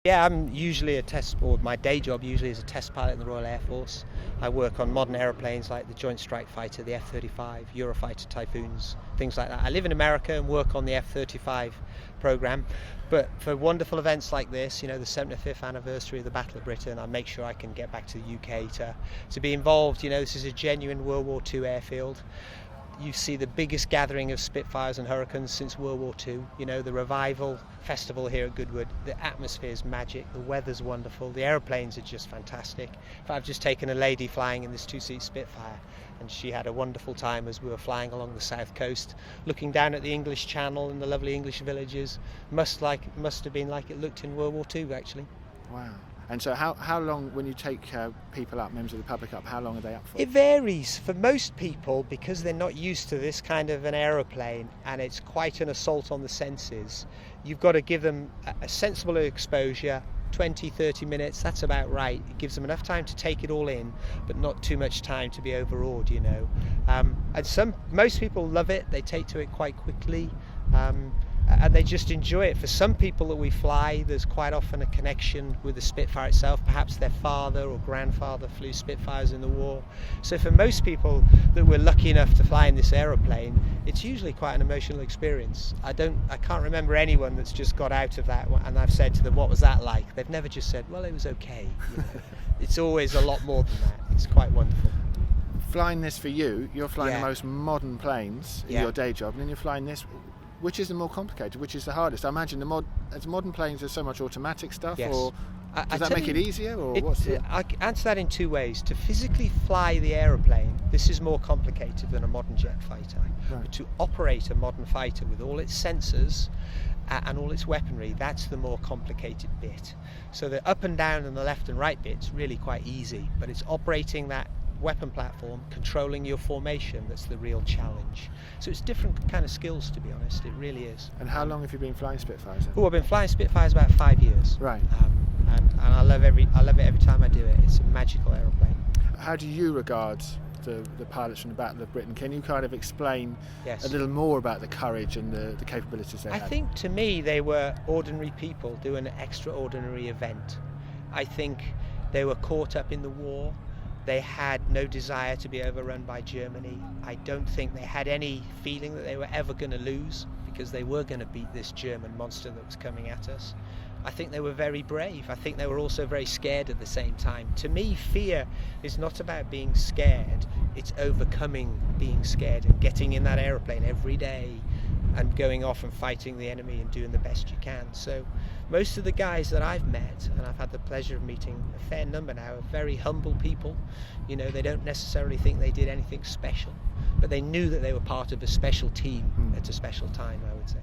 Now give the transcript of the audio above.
Yeah, I'm usually my day job usually is a test pilot in the Royal Air Force. I work on modern aeroplanes like the Joint Strike Fighter, the F-35, Eurofighter Typhoons, things like that. I live in America and work on the F-35 program, but for wonderful events like this, the 75th anniversary of the Battle of Britain, I make sure I can get back to the UK to be involved. This is a genuine World War II airfield. You see the biggest gathering of Spitfires and Hurricanes since World War II. The Revival Festival here at Goodwood. The atmosphere is magic, the weather's wonderful, the aeroplanes are just fantastic. I've just taken a lady flying in this two-seat Spitfire, and she had a wonderful time as we were flying along the south coast, looking down at the English Channel and the lovely English villages. Must have been like it looked in World War II, actually. Wow. And so how long, when you take people up, members of the public up, how long are they up for? It varies. For most people, because they're not used to this kind of an aeroplane and it's quite an assault on the senses, you've got to give them a sensible exposure, 20, 30 minutes, that's about right. It gives them enough time to take it all in, but not too much time to be overawed, And most people love it, they take to it quite quickly. And they just enjoy it. For some people that we fly, there's quite often a connection with the Spitfire itself. Perhaps their father or grandfather flew Spitfires in the war. So for most people that we're lucky enough to fly in this aeroplane, it's usually quite an emotional experience. I can't remember anyone that's just got out of that and I've said to them, what was that like? They've never just said, well, it was okay. It's always a lot more than that. It's quite wonderful. Flying this for you, you're flying the most modern planes in your day job, and then you're flying this. Which is the more complicated? Which is the hardest? I imagine as modern planes, there's so much automatic stuff. Yes. Or does that make it easier? Or I answer that in two ways. To physically fly the aeroplane, this is more complicated than a modern jet fighter. Right. But to operate a modern fighter with all its sensors and all its weaponry, that's the more complicated bit. So the up and down and the left and right bit's really quite easy, but it's operating that weapon platform, controlling your formation, that's the real challenge. So it's different kind of skills, to be honest. It really is. And how long have you been flying Spitfires? I've been flying Spitfires about 5 years. Right. And I love it every time I do it. It's a magical aeroplane. How do you regard the pilots from the Battle of Britain? Can you kind of explain a little more about the courage and the capabilities they had? I think to me they were ordinary people doing an extraordinary event. I think they were caught up in the war. They had no desire to be overrun by Germany. I don't think they had any feeling that they were ever going to lose, because they were going to beat this German monster that was coming at us. I think they were very brave. I think they were also very scared at the same time. To me, fear is not about being scared. It's overcoming being scared and getting in that aeroplane every day and going off and fighting the enemy and doing the best you can. So most of the guys that I've met, and I've had the pleasure of meeting a fair number now, are very humble people. They don't necessarily think they did anything special, but they knew that they were part of a special team at a special time, I would say.